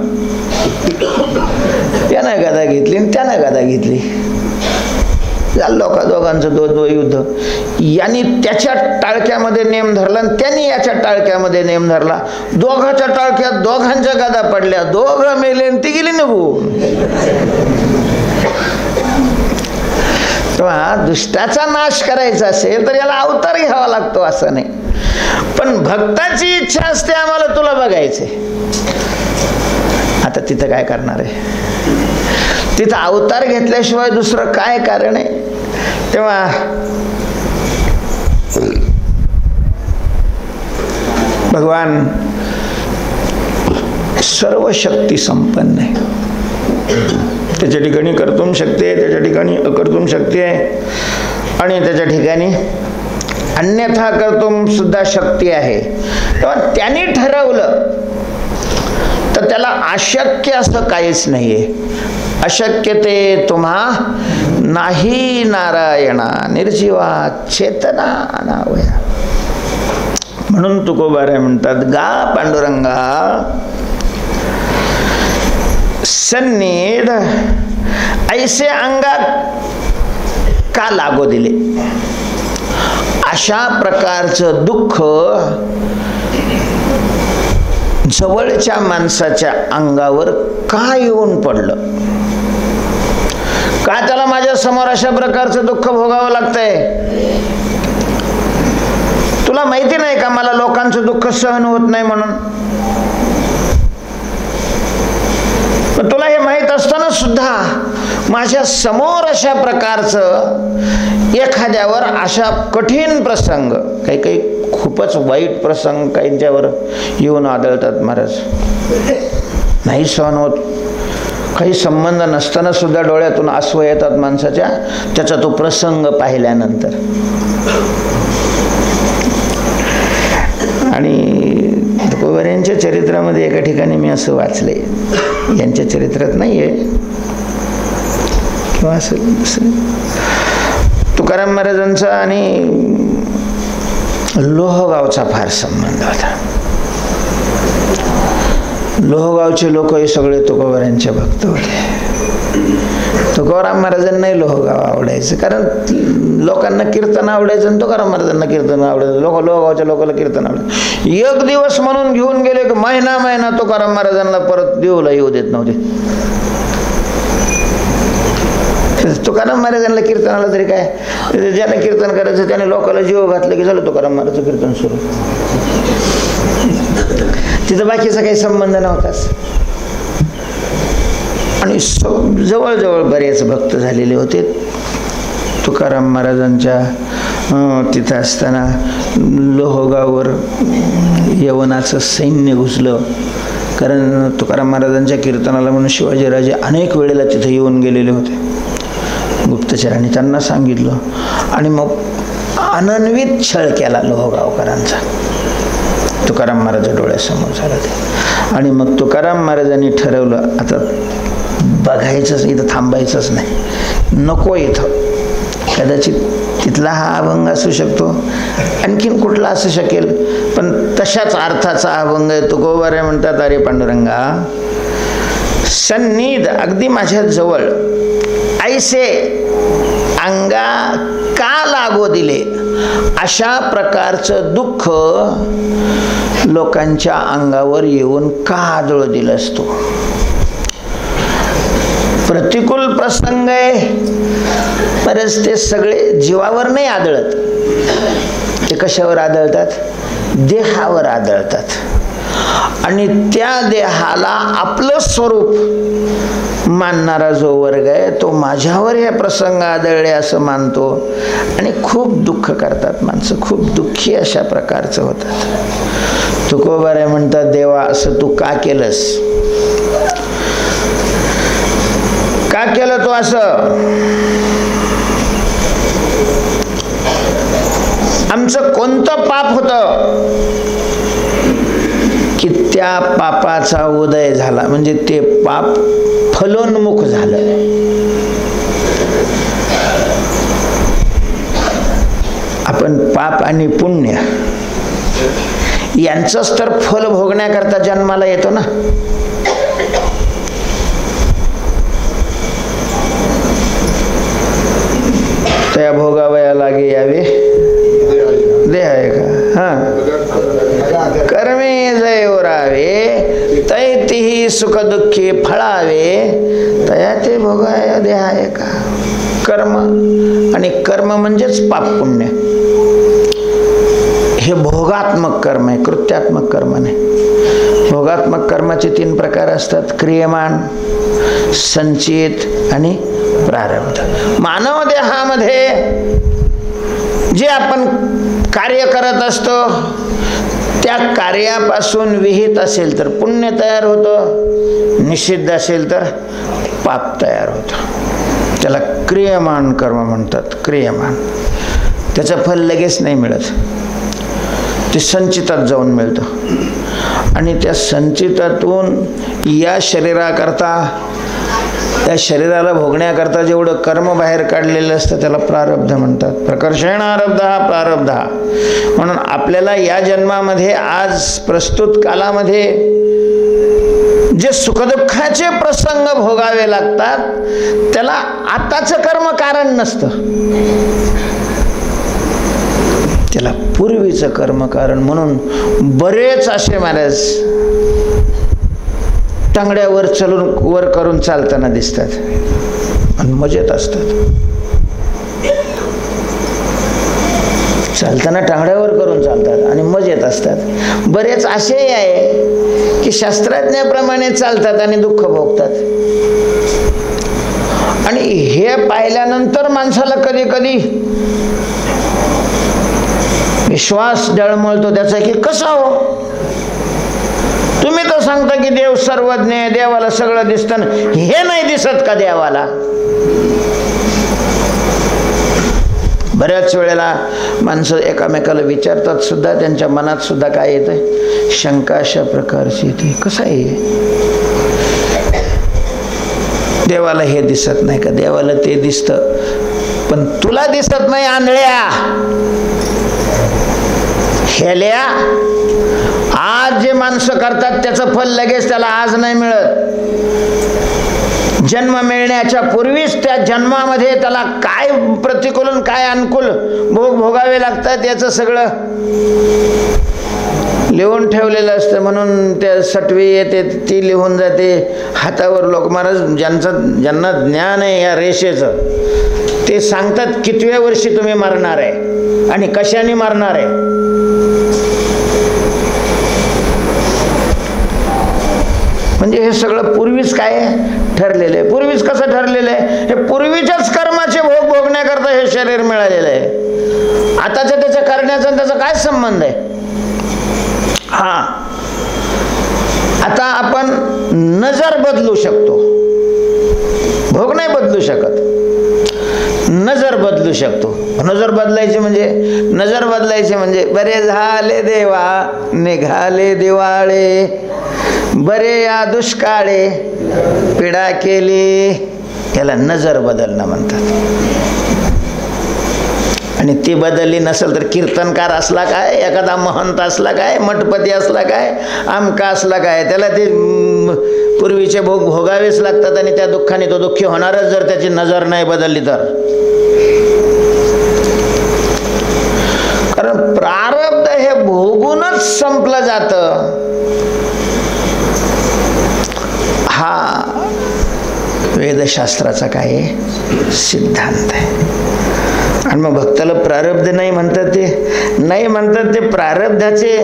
त्यानं गदा घेतली आणि त्यानं गदा घेतली, लोका दोघांचं द्वंद्व युद्ध. यांनी त्याच्या टाळक्यामध्ये नेम धरला आणि त्यांनी याच्या टाळक्यामध्ये नेम धरला. दोघांच्या टाळक्यात दोघांच्या गदा पडल्या, दोघं मेले आणि ती गेली निघून. तेव्हा दुष्टाचा नाश करायचा असेल तर याला अवतार घ्यावा लागतो असं नाही. पण भक्ताची इच्छा असते आम्हाला तुला बघायचे. आता तिथं काय करणार आहे? तिथं अवतार घेतल्याशिवाय दुसरं काय कारण आहे? तेव्हा भगवान सर्व शक्ती संपन्न आहे. त्याच्या ठिकाणी कर्तुम शक्ती आहे, त्याच्या ठिकाणी अकर्तुम शक्ती आहे, आणि त्याच्या ठिकाणी अन्यथा कर्तुम सुद्धा शक्ती आहे. तेव्हा त्याने ठरवलं तर त्याला अशक्य असं काहीच नाहीये. अशक्य ते तुम्हा नाही नारायणा निर्जीवा चेतना अनावया. म्हणून तुकोबाराय म्हणतात, गा पांडुरंगा सन्निध ऐसे अंगा का लागू दिले. अशा प्रकारचं दुःख जवळच्या माणसाच्या अंगावर का येऊन पडलं? का त्याला माझ्या समोर अशा प्रकारचं दुःख भोगावं लागतंय? तुला माहिती नाही का मला लोकांचं दुःख सहन होत नाही म्हणून? पण तुला हे माहित असताना सुद्धा माझ्या समोर अशा प्रकारचं एखाद्यावर अशा कठीण प्रसंग, काही काही खूपच वाईट प्रसंग काहींच्यावर येऊन आदळतात महाराज, नाही सहन होत. काही संबंध नसताना सुद्धा डोळ्यातून आसू येतात माणसाच्या, त्याचा तो प्रसंग पाहिल्यानंतर. आणि तुकोबारायांच्या चरित्रामध्ये एका ठिकाणी मी असं वाचले, यांच्या चरित्रात नाहीये किंवा असं, तुकाराम महाराजांचा आणि लोहगावचा फार संबंध होता. लोहगावचे लोक हे सगळे तुकोबारायांचे भक्त होते. तुकाराम महाराजांनाही लोहगाव आवडायचं, कारण लोकांना कीर्तन आवडायचं आणि तुकाराम महाराजांना कीर्तन आवडायचं. लोहगावच्या लोकांना कीर्तन आवडायचं. एक दिवस म्हणून घेऊन गेले की महिना तुकाराम महाराजांना परत देऊला येऊ देत नव्हते. तुकाराम महाराजांना कीर्तन आलं तरी काय, ज्याने कीर्तन करायचं त्याने लोकांना जीव घातलं की झालं तुकाराम महाराजचं कीर्तन सुरू. तिथं बाकीचा काही संबंध नव्हताच. आणि जवळजवळ बरेच भक्त झालेले होते. तुकाराम महाराजांच्या तिथं असताना लोहगाववर यवनाचं सैन्य घुसलं, कारण तुकाराम महाराजांच्या कीर्तनाला म्हणून शिवाजीराजे अनेक वेळेला तिथे येऊन गेलेले होते. गुप्तचरांनी त्यांना सांगितलं आणि मग अनन्वित छळ केला लोहगावकरांचा. तुकाराम महाराज डोळ्यासमोर झालं ते. आणि मग तुकाराम महाराजांनी ठरवलं आता बघायचंच, इथं थांबायचंच नाही, नको इथं. कदाचित तिथला हा अभंग असू शकतो, आणखीन कुठला असू शकेल, पण तशाच अर्थाचा अभंग आहे. तुकोबाराय म्हणतात, अरे पांडुरंगा सन्निध अगदी माझ्या जवळ ऐसे अंगा का लागू दिले. अशा प्रकारचं दुःख लोकांच्या अंगावर येऊन का आदळू दिलंस तू? प्रतिकूल प्रसंग आहे, बरेच ते सगळे जीवावर नाही आदळत, ते कशावर आदळतात? देहावर आदळतात. आणि त्या देहाला आपलं स्वरूप मानणारा जो वर्ग आहे तो माझ्यावर हे प्रसंग आदळले असं मानतो आणि खूप दुःख करतात माणसं, खूप दुःखी अशा प्रकारचं होतात. तुकोबाराय म्हणतात, देवा असं तू का केलंस? का केलं तू असं? आमचं कोणतं पाप होतं की त्या पापाचा उदय झाला, म्हणजे ते पाप फलोन्मुख झालं. आपण पाप आणि पुण्य यांचंच तर फल भोगण्याकरता जन्माला येतो ना. त्या भोगावया लागे यावे देह आहे का? हा, कर्मे जय ओरावे तैतिही सुख दुःखी फळावे तया ते भोगाया देह आहे का? कर्म, आणि कर्म म्हणजेच पाप पुण्य. हे भोगात्मक कर्म आहे, कृत्यात्मक कर्म नाही. भोगात्मक कर्माचे 3 प्रकार असतात, क्रियमान, संचित आणि प्रारब्ध. मानव देहामध्ये जे आपण कार्य करत असतो त्या कार्यापासून विहित असेल तर पुण्य तयार होतं, निषिद्ध असेल तर पाप तयार होतं. त्याला क्रियमान कर्म म्हणतात. क्रियमान, त्याचं फल लगेच नाही मिळत, ते संचितात जाऊन मिळतं. आणि त्या संचितातून या शरीराकरता, त्या शरीराला भोगण्याकरता जेवढं कर्म बाहेर काढलेलं असतं त्याला प्रारब्ध म्हणतात. प्रकर्षणारब्ध हा प्रारब्ध. म्हणून आपल्याला या जन्मामध्ये आज प्रस्तुत कालामध्ये जे सुखदुःखाचे प्रसंग भोगावे लागतात त्याला आताचं कर्म कारण नसतं, त्याला पूर्वीचं कर्म कारण. म्हणून बरेच असे महाराज टांगड्यावर चलून वर करून चालताना दिसतात आणि मजेत असतात. चालताना टांगड्यावर करून चालतात आणि मजेत असतात. बरेच असेही आहे की शास्त्रज्ञाप्रमाणे चालतात आणि दुःख भोगतात. आणि हे पाहिल्यानंतर माणसाला कधी कधी विश्वास डळमळतो त्याचा की कसा हो, तुम्ही तर सांगता की देव सर्वज्ञ आहे, देवाला सगळं दिसतं, हे नाही दिसत का देवाला? बऱ्याच वेळेला माणसं एकामेकाला विचारतात सुद्धा, त्यांच्या मनात सुद्धा काय येतं, शंका अशा प्रकारची येते. कसं आहे, देवाला हे दिसत नाही का? देवाला ते दिसतं पण तुला दिसत नाही. आंधळ्या हेल्या, आज जे माणसं करतात त्याचं फल लगेच त्याला आज नाही मिळत. जन्म मिळण्याच्या पूर्वीच त्या जन्मामध्ये त्याला काय प्रतिकूल काय अनुकूल भोग भोगावे लागतात याचं सगळं लिहून ठेवलेलं असतं. म्हणून त्या सटवी येते ती लिहून जाते हातावर. लोक महाराज ज्यांना ज्ञान आहे या रेषेचं ते सांगतात कितव्या वर्षी तुम्ही मरणार आहे आणि कशाने मरणार आहे. म्हणजे हे सगळं पूर्वीच काय ठरलेलं आहे. पूर्वीच कसं ठरलेलं आहे, हे पूर्वीच्याच कर्माचे भोग भोगण्याकरता हे शरीर मिळालेलं आहे. आताच्या त्याच्या करण्याचा त्याचा काय संबंध आहे? हा, आता आपण नजर बदलू शकतो, भोग नाही बदलू शकत. नजर बदलू शकतो. नजर बदलायची म्हणजे बरे झाले देवा निघाले दिवाळे, बरे या दुष्काळे पिडा केली, याला नजर बदलणं म्हणतात. आणि ती बदलली नसेल तर कीर्तनकार असला काय, एखादा महंत असला काय, मठपती असला काय, आमका असला काय, त्याला ते पूर्वीचे भोग भोगावेच लागतात आणि त्या दुःखाने तो दुःखी होणारच जर त्याची नजर नाही बदलली तर. कारण प्रारब्ध हे भोगूनच संपलं जातं. हा वेदशास्त्राचा काय सिद्धांत आहे. आणि मग भक्ताला प्रारब्ध नाही म्हणतात, ते प्रारब्धाचे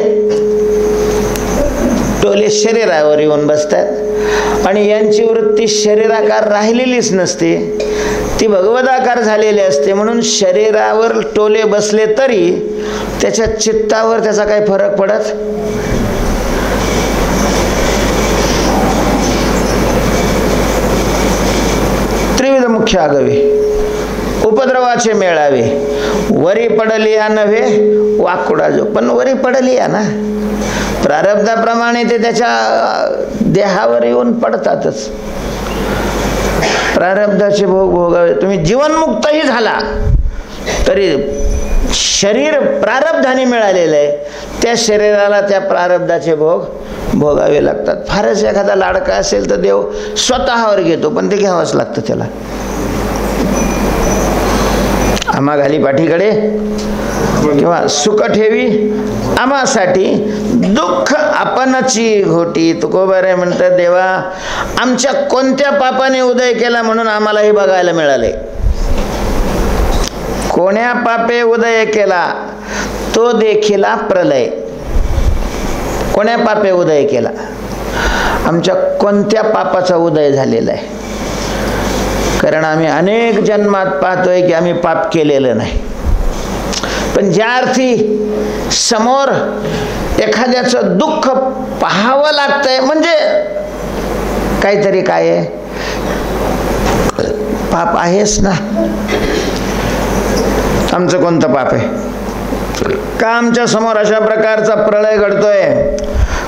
टोले शरीरावर येऊन बसतात आणि यांची वृत्ती शरीराकार राहिलेलीच नसते, ती भगवदाकार झालेली असते. म्हणून शरीरावर टोले बसले तरी त्याच्या चित्तावर त्याचा काही फरक पडत. त्रिविध मुख्य आगवे उपद्रवाचे मेळावे, वरी पडलिया नव्हे वाकुडा जो. पण वरी पडलिया ना, प्रारब्धाप्रमाणे ते त्याच्या देहावर येऊन पडतातच. प्रारब्धाचे भोग भोगावे. तुम्ही जीवनमुक्तही झाला तरी शरीर प्रारब्धाने मिळालेलं आहे, त्या शरीराला त्या प्रारब्धाचे भोग भोगावे लागतात. फारच एखादा लाडका असेल तर देव स्वतःवर घेतो, पण ते घ्यावंच लागतं त्याला. आम्हा घाली पाठीकडे किंवा सुख ठेवी आम्हासाठी, दुःख आपणची घोटी. तुकोबाराय म्हणतात, देवा आमच्या कोणत्या पापाने उदय केला म्हणून आम्हाला हे बघायला मिळाले. कोण्या पापे उदय केला तो देखिला प्रलय. कोण्या पापे उदय केला, आमच्या कोणत्या पापाचा उदय झालेला आहे? कारण आम्ही अनेक जन्मात पाहतोय की आम्ही पाप केलेलं नाही. पण ज्या अर्थी समोर एखाद्याचं दुःख पाहावं लागतंय म्हणजे काहीतरी काय आहे, पाप आहेच ना. आमचं कोणतं पाप आहे? का आमच्या समोर अशा प्रकारचा प्रलय घडतोय?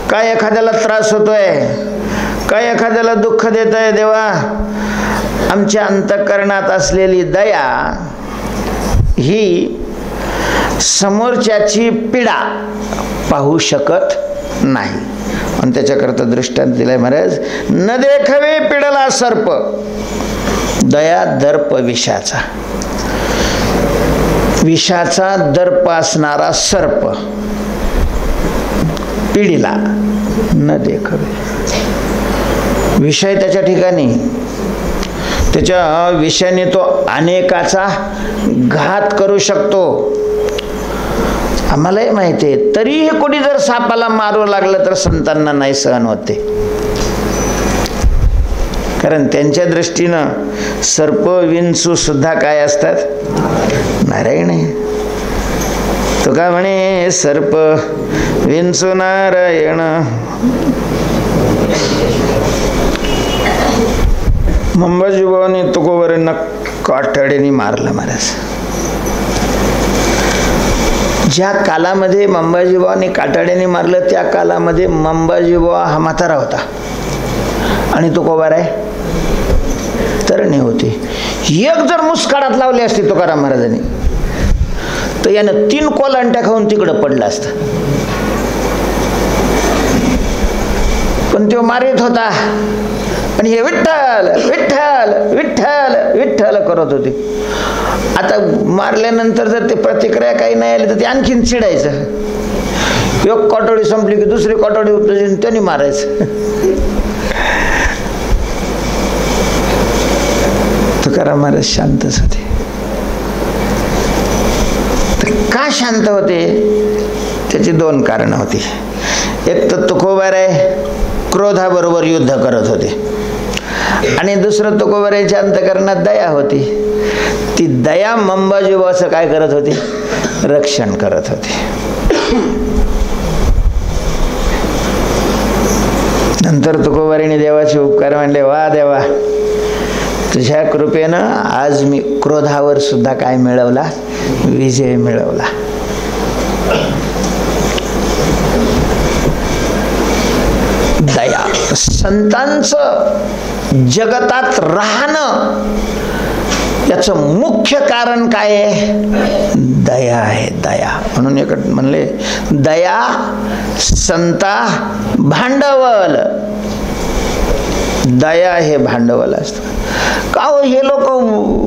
काय एखाद्याला त्रास होतोय? काय एखाद्याला दुःख देतोय? देवा, आमच्या अंतःकरणात असलेली दया ही समोरच्याची पीडा पाहू शकत नाही. आणि त्याच्याकरता दृष्टांत दिलाय महाराज, न देखवे पिडला सर्प, दया दर्प विषाचा. विषाचा दर्प असणारा सर्प पिढीला न देखवे. विषय त्याच्या ठिकाणी, त्याच्या विषयाने तो अनेकाचा घात करू शकतो. आम्हालाही माहिती आहे. तरीही कोणी जर सापाला मारू लागलं तर संतांना नाही सहन होते. कारण त्यांच्या दृष्टीनं सर्प विंचू सुद्धा काय असतात? नारायण आहे. तो का म्हणे सर्प विंचू नारायण. अंबाजीबावांनी तुकोबारांना काठड्याने मारलं महाराज. ज्या कालामध्ये अंबाजीबावांनी काठड्याने मारलं त्या कालामध्ये अंबाजीबावा हा म्हातारा होता आणि तुकोबाराय तरणे होते. एक जर मुस्काडात लावली असती तुकाराम महाराजांनी तर यानं 3 कोलांट्या खाऊन तिकडं पडला असता. पण तो मारित होता आणि हे विठ्ठल विठ्ठल विठ्ठल विठ्ठल करत होते. आता मारल्यानंतर जर ते प्रतिक्रिया काही नाही आली तर ते आणखीन चिडायचं. एक कटोडी संपली की दुसरी कटोडी उचलून त्यांनी मारायचं. तुकाराम महाराज शांतच होते. का शांत होते? त्याची 2 कारणं होती. एक तर तुकोबाराय क्रोधाबरोबर युद्ध करत होते आणि दुसरं तुकोबारायच्या अंतःकरणात दया होती. ती दया अंबाजीबावाचं काय करत होती? रक्षण करत होती. नंतर तुकोबारायने देवाचे उपकार मानले. वा देवा, तुझ्या कृपेनं आज मी क्रोधावर सुद्धा काय मिळवला? विजय मिळवला. दया. संतांचं जगतात राहणं याचं मुख्य कारण काय आहे? दया आहे. दया. म्हणून एक म्हणले दया संता भांडवल. दया हे भांडवल असतं. का हो हे लोक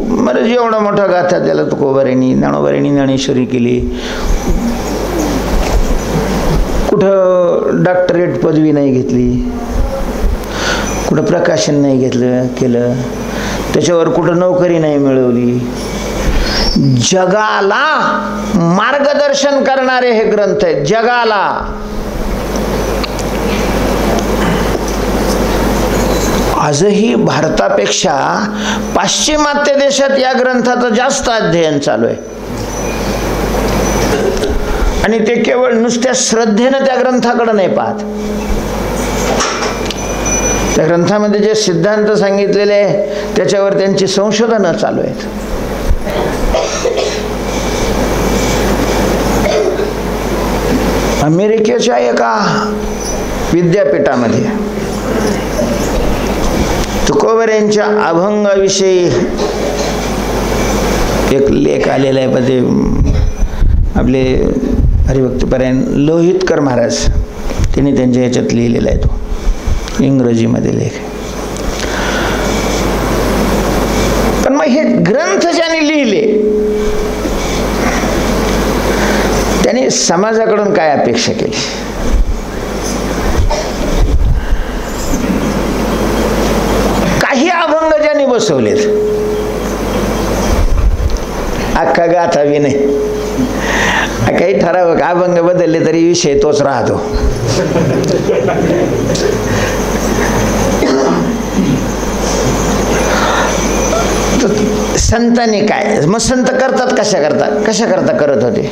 म्हणजे एवढा मोठा गाथा त्याला तुकोबारांनी ज्ञानोबारांनी ज्ञानेश्वरी केली. कुठं डॉक्टरेट पदवी नाही घेतली, कुठं प्रकाशन नाही केलं, त्याच्यावर कुठं नोकरी नाही मिळवली. जगाला मार्गदर्शन करणारे हे ग्रंथ आहेत. जगाला. आजही भारतापेक्षा पाश्चिमात्य देशात या ग्रंथाचं जास्त अध्ययन चालू आहे आणि ते केवळ नुसत्या श्रद्धेनं त्या ग्रंथाकडे नाही पाहत. त्या ग्रंथामध्ये जे सिद्धांत सांगितलेले त्याच्यावर त्यांची संशोधनं चालू आहेत. अमेरिकेच्या एका विद्यापीठामध्ये तुकोबारांच्या अभंगाविषयी एक लेख आलेला आहे. पण ते आपले हरिभक्तपरायण लोहितकर महाराज त्यांनी त्यांच्या ह्याच्यात लिहिलेला आहे. तो इंग्रजीमध्ये लेख. पण मग हे ग्रंथ ज्याने लिहिले त्याने समाजाकडून काय अपेक्षा केली? काही अभंग ज्याने बसवलेत, अख्खा गाथा बी नाही, काही ठराविक अभंग बदलले तरी विषय तोच राहतो. संतांनी काय, मग संत करतात कशा करता करत होते?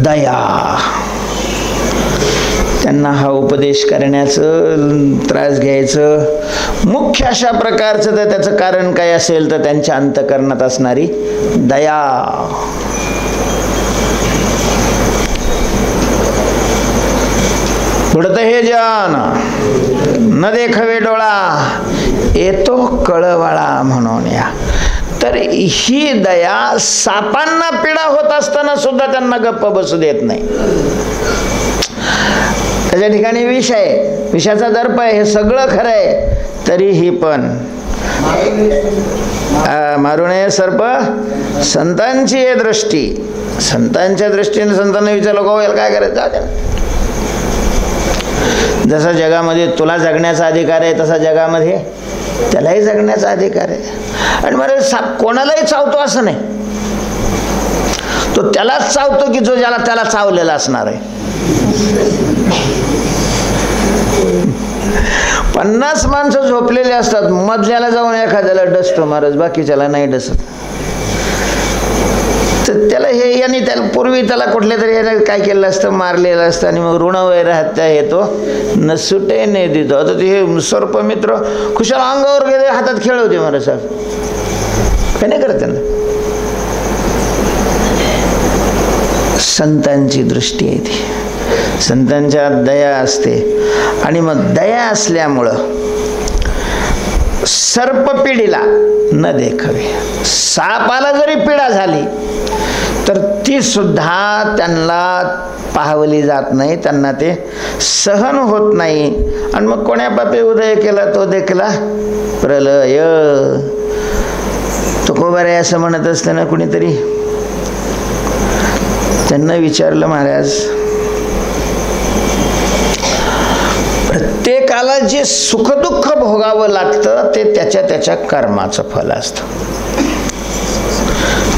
दया. त्यांना हा उपदेश करण्याचं, त्रास घ्यायचं मुख्य अशा प्रकारचं तर त्याचं कारण काय असेल तर त्यांच्या अंतःकरणात असणारी दया. उडत हे जान न देखवे डोळा, येतो कळवाळा म्हणून या. तर ही दया सापांना पीडा होत असताना सुद्धा त्यांना गप्प बसू देत नाही. त्याच्या ठिकाणी विष आहे, विषाचा दर्प आहे, हे सगळं खरं आहे, तरीही पण मारू नये सर्प संतांची आहे दृष्टी. संतांच्या दृष्टीने संतांना विचारलं का याला काय करायचं? जसा जगामध्ये तुला जगण्याचा अधिकार आहे तसा जगामध्ये त्यालाही जगण्याचा अधिकार आहे. आणि मला साप कोणालाही चावतो असं नाही, तो त्यालाच चावतो की जो ज्याला त्याला चावलेला असणार आहे. 50 माणसं झोपलेले असतात, मधल्याला जाऊन एखाद्याला डसत मारत, बाकीच्याला नाही डसत. तर त्याला हे यांनी त्याला पूर्वी त्याला कुठल्या तरी याने काय केलं असतं, मारलेलं असतं आणि मग ऋणवैराहत्या येतो न सुटे ने देतो. आता ते सर्प मित्र खुशाल अंगावर गेले, हातात खेळवते मला साहेब, काय नाही करत त्यांना. संतांची दृष्टी आहे ती, संतांच्या दया असते. आणि मग दया असल्यामुळं सर्पपिढीला न देखावे, सापाला जरी पीडा झाली तर ती सुद्धा त्यांना पाहवली जात नाही, त्यांना ते सहन होत नाही. आणि मग कोण्या पापी उदय केला तो देखला प्रलय. तुकोबार आहे असं म्हणत असताना कुणीतरी त्यांना विचारलं, महाराज प्रत्येकाला जे सुखदुःख भोगावं लागतं ते त्याच्या कर्माचं फल असतं.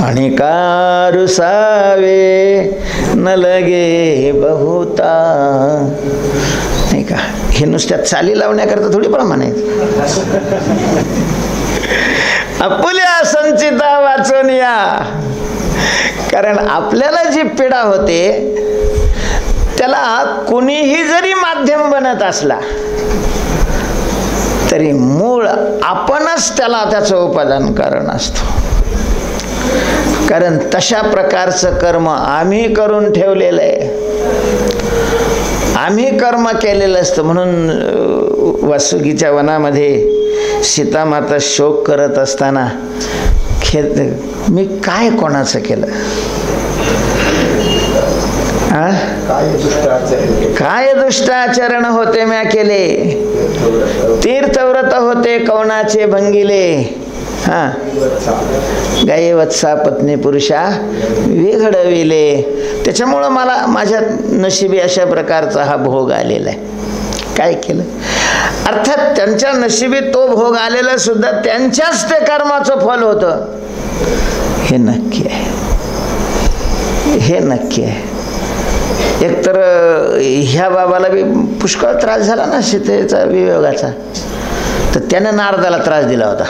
आणि का रुसावे न लगे बहुता, नाही का? हे नुसत्या चाली लावण्याकरता थोडी प्रमाण आहे. आपुल्या संचिता वाचून या. कारण आपल्याला जी पीडा होते त्याला कुणीही जरी माध्यम बनत असला तरी मूळ आपणच त्याला त्याचं उपादान कारण असतो. कारण तशा प्रकारचं कर्म आम्ही करून ठेवलेलं आहे, आम्ही कर्म केलेलं असतं. म्हणून वासुकीच्या वनामध्ये सीतामाता शोक करत असताना मी काय कोणाचं केलं, काय दुष्ट आचरण होते म्या केले, तीर्थव्रत होते कवनाचे भंगिले. गाये वत्सा पत्नी पुरुषा विघडविले. त्याच्यामुळं मला माझ्या नशिबी अशा प्रकारचा हा भोग आलेला आहे. काय केलं? अर्थात त्यांच्या नशिबी तो भोग आलेला सुद्धा त्यांच्याच ते कर्माचं फल होतं, हे नक्की आहे, हे नक्की आहे. एकतर ह्या बाबाला बी पुष्कळ त्रास झाला ना सीतेचा वियोगाचा, तर त्यानं नारदाला त्रास दिला होता.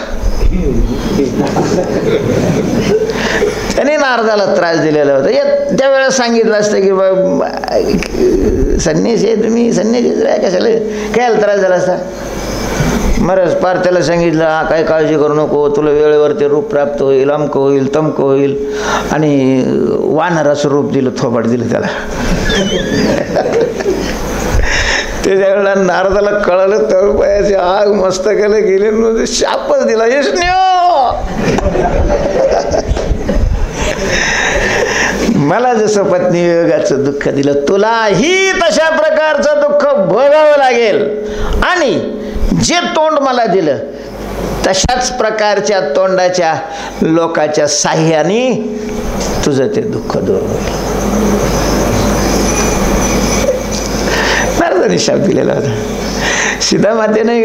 त्याने नारदाला त्रास दिलेला होता. त्यावेळेस सांगितलं असतं की बा संन्यासी आहे तुम्ही, संन्यासीच राहा, कशाला काय त्रास झाला असता. महाराज पार त्याला सांगितलं, हा काय काळजी करू नको, तुला वेळेवरती रूप प्राप्त होईल, अमकं होईल तमकं होईल. आणि वानराचं रूप दिलं, थोबाड दिलं त्याला. त्याच्यावेळेला नारदाला कळलं, तळपायाची आग मस्तकाला गेली, शापच दिला, मला जसं पत्नी वियोगाचं दुःख दिलं, तुलाही तशा प्रकारचं दुःख भोगावं लागेल. आणि जे तोंड मला दिलं तशाच प्रकारच्या तोंडाच्या लोकाच्या साह्याने तुझं ते दुःख दूर होईल. नारदाने शाप दिलेला होता. सीतामातेने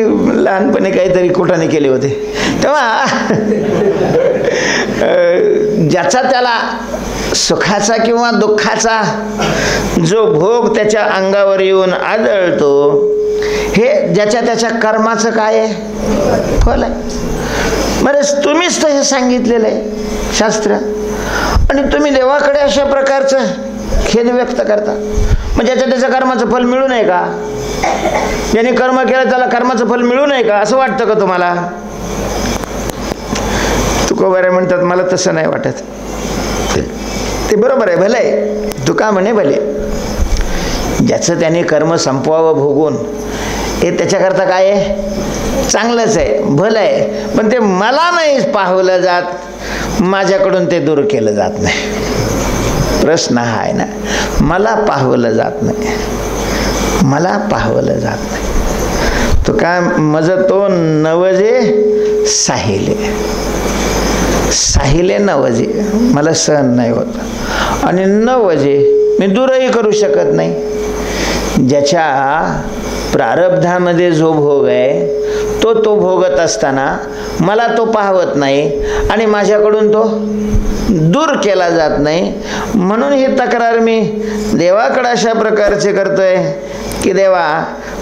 लहानपणी काहीतरी कुठाने केले होते, तेव्हा ज्याचा त्याला सुखाचा किंवा दुःखाचा जो भोग त्याच्या अंगावर येऊन आदळतो, हे ज्याच्या त्याच्या कर्माचं काय आहे, फल आहे. बरेच तुम्हीच तर हे सांगितलेलं आहे शास्त्र, आणि तुम्ही देवाकडे अशा प्रकारचं खेद व्यक्त करता. मग ज्याच्या त्याच्या कर्माचं फल मिळू नये का? ज्याने कर्म केलं त्याला कर्माचं फल मिळू नये का, असं वाटतं का तुम्हाला? तुकोबाराय म्हणतात मला तसं नाही वाटत. ते बरोबर आहे, भलं आहे. तुका म्हणे भले, ज्याचं त्याने कर्म संपवावं भोगून, हे त्याच्याकरता काय आहे, चांगलंच आहे, भलं आहे. पण ते मला नाही पाहवलं जात, माझ्याकडून ते दूर केलं जात नाही. प्रश्न हा आहे ना, मला पाहवलं जात नाही, मला पाहवलं जात नाही. तो काय मज तो नवजे साहिले, साहिले नवजे मला सहन नाही होत, आणि नवजे मी दूरही करू शकत नाही. ज्याच्या प्रारब्धामध्ये जो भोग आहे तो भोगत असताना मला तो पाहवत नाही, आणि माझ्याकडून तो दूर केला जात नाही. म्हणून ही तक्रार मी देवाकडे अशा प्रकारचे करतोय की देवा,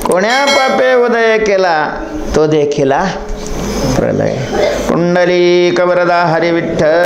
कोण्या पापे उदय केला तो देखिला प्रलय. पुंडलिक वरदा हरी विठ्ठल.